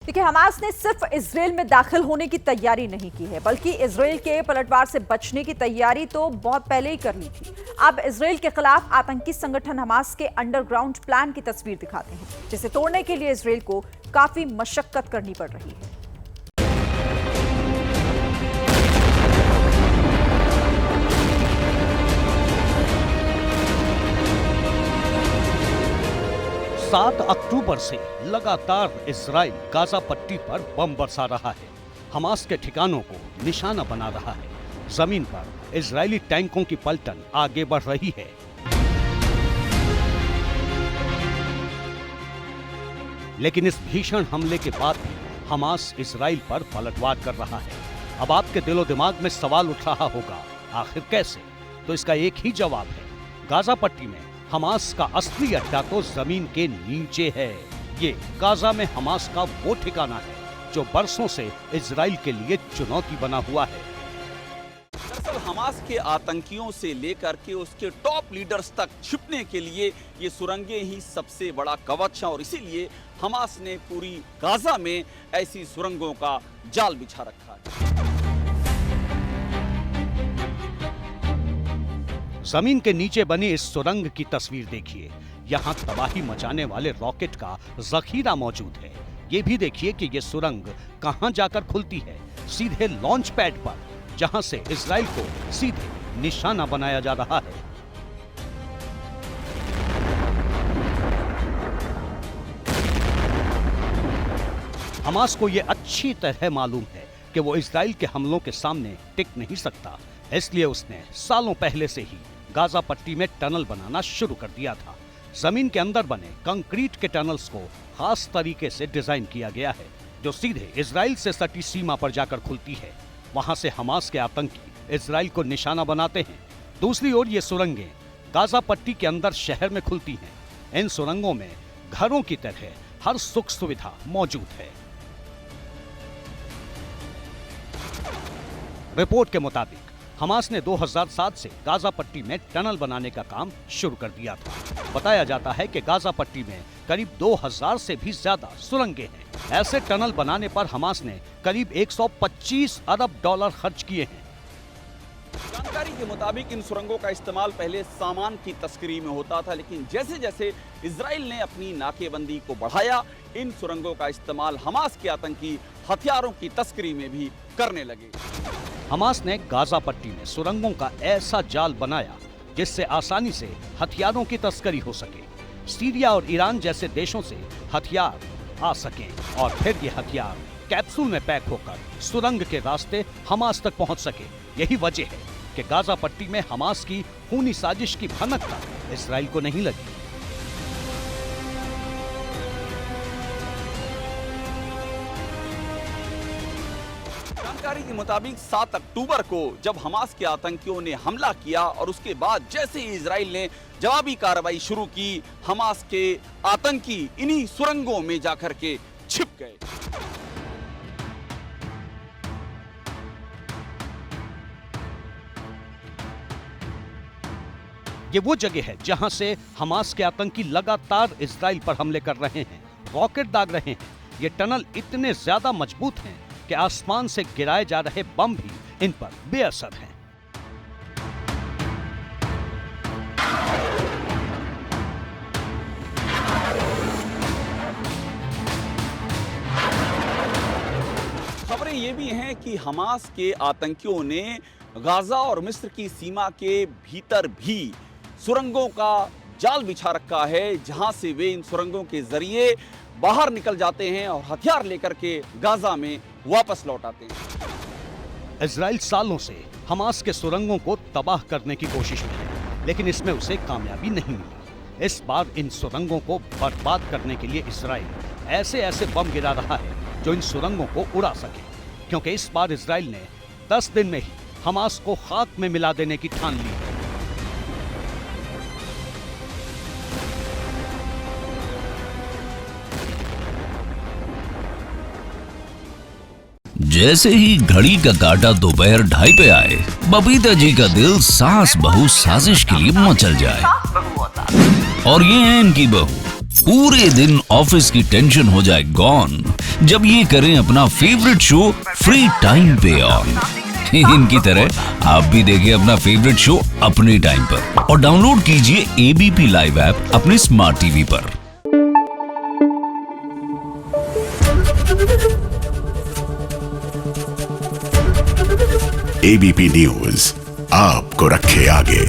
देखिए, हमास ने सिर्फ इजराइल में दाखिल होने की तैयारी नहीं की है, बल्कि इजराइल के पलटवार से बचने की तैयारी तो बहुत पहले ही कर ली थी। अब इजराइल के खिलाफ आतंकी संगठन हमास के अंडरग्राउंड प्लान की तस्वीर दिखाते हैं, जिसे तोड़ने के लिए इजराइल को काफी मशक्कत करनी पड़ रही है। सात अक्टूबर से लगातार इजराइल गाजा पट्टी पर बम बरसा रहा है, हमास के ठिकानों को निशाना बना रहा है। जमीन पर इजरायली टैंकों की पलटन आगे बढ़ रही है। लेकिन इस भीषण हमले के बाद भी हमास इजराइल पर पलटवार कर रहा है। अब आपके दिलो दिमाग में सवाल उठ रहा होगा, आखिर कैसे? तो इसका एक ही जवाब है, गाजा पट्टी में हमास का असली अड्डा तो जमीन के नीचे है। ये गाजा में हमास का वो ठिकाना है जो बरसों से इजराइल के लिए चुनौती बना हुआ है। दरअसल हमास के आतंकियों से लेकर के उसके टॉप लीडर्स तक छिपने के लिए ये सुरंगें ही सबसे बड़ा कवच है, और इसीलिए हमास ने पूरी गाजा में ऐसी सुरंगों का जाल बिछा रखा है। जमीन के नीचे बनी इस सुरंग की तस्वीर देखिए। यहाँ तबाही मचाने वाले रॉकेट का जखीरा मौजूद है। ये भी देखिए कि ये सुरंग कहाँ जाकर खुलती है, सीधे लॉन्च पैड पर, जहाँ से इजराइल को सीधे निशाना बनाया जा रहा है। हमास को ये अच्छी तरह मालूम है कि वो इजराइल के हमलों के सामने टिक नहीं सकता, इसलिए उसने सालों पहले से ही गाजा पट्टी में टनल बनाना शुरू कर दिया था। जमीन के अंदर बने कंक्रीट के टनल्स को खास तरीके से डिजाइन किया गया है, जो सीधे इजराइल से सटी सीमा पर जाकर खुलती है। वहां से हमास के आतंकी इजराइल को निशाना बनाते हैं। दूसरी ओर ये सुरंगें गाजा पट्टी के अंदर शहर में खुलती हैं। इन सुरंगों में घरों की तरह हर सुख सुविधा मौजूद है। रिपोर्ट के मुताबिक हमास ने 2007 से गाजा पट्टी में टनल बनाने का काम शुरू कर दिया था। बताया जाता है कि गाजा पट्टी में करीब 2000 से भी ज्यादा सुरंगें हैं। ऐसे टनल बनाने पर हमास ने करीब 125 अरब डॉलर खर्च किए हैं। जानकारी के मुताबिक इन सुरंगों का इस्तेमाल पहले सामान की तस्करी में होता था, लेकिन जैसे जैसे इजराइल ने अपनी नाकेबंदी को बढ़ाया, इन सुरंगों का इस्तेमाल हमास के आतंकी हथियारों की तस्करी में भी करने लगे। हमास ने गाजा पट्टी में सुरंगों का ऐसा जाल बनाया जिससे आसानी से हथियारों की तस्करी हो सके, सीरिया और ईरान जैसे देशों से हथियार आ सकें और फिर ये हथियार कैप्सूल में पैक होकर सुरंग के रास्ते हमास तक पहुंच सके। यही वजह है कि गाजा पट्टी में हमास की खूनी साजिश की भनक तक इजराइल को नहीं लगी। जानकारी के मुताबिक 7 अक्टूबर को जब हमास के आतंकियों ने हमला किया और उसके बाद जैसे ही इजराइल ने जवाबी कार्रवाई शुरू की, हमास के आतंकी इन्हीं सुरंगों में जाकर के छिप गए। ये वो जगह है जहां से हमास के आतंकी लगातार इजराइल पर हमले कर रहे हैं, रॉकेट दाग रहे हैं। ये टनल इतने ज्यादा मजबूत हैं कि आसमान से गिराए जा रहे बम भी इन पर बेअसर हैं। खबरें ये भी हैं कि हमास के आतंकियों ने गाजा और मिस्र की सीमा के भीतर भी सुरंगों का जाल बिछा रखा है, जहां से वे इन सुरंगों के जरिए बाहर निकल जाते हैं और हथियार लेकर के गाजा में वापस लौट आते हैं। इजराइल सालों से हमास के सुरंगों को तबाह करने की कोशिश में है, लेकिन इसमें उसे कामयाबी नहीं मिली। इस बार इन सुरंगों को बर्बाद करने के लिए इजराइल ऐसे बम गिरा रहा है जो इन सुरंगों को उड़ा सके, क्योंकि इस बार इजराइल ने 10 दिन में ही हमास को खाक में मिला देने की ठान ली है। जैसे ही घड़ी का काटा दोपहर 2:30 पे आए, बबीता जी का दिल सास बहू साजिश के लिए मचल जाए। और ये है इनकी बहू, पूरे दिन ऑफिस की टेंशन हो जाए गॉन, जब ये करें अपना फेवरेट शो फ्री टाइम पे ऑन। इनकी तरह आप भी देखें अपना फेवरेट शो अपने टाइम पर और डाउनलोड कीजिए एबीपी लाइव ऐप अपने स्मार्ट टीवी पर। एबीपी न्यूज आपको रखे आगे।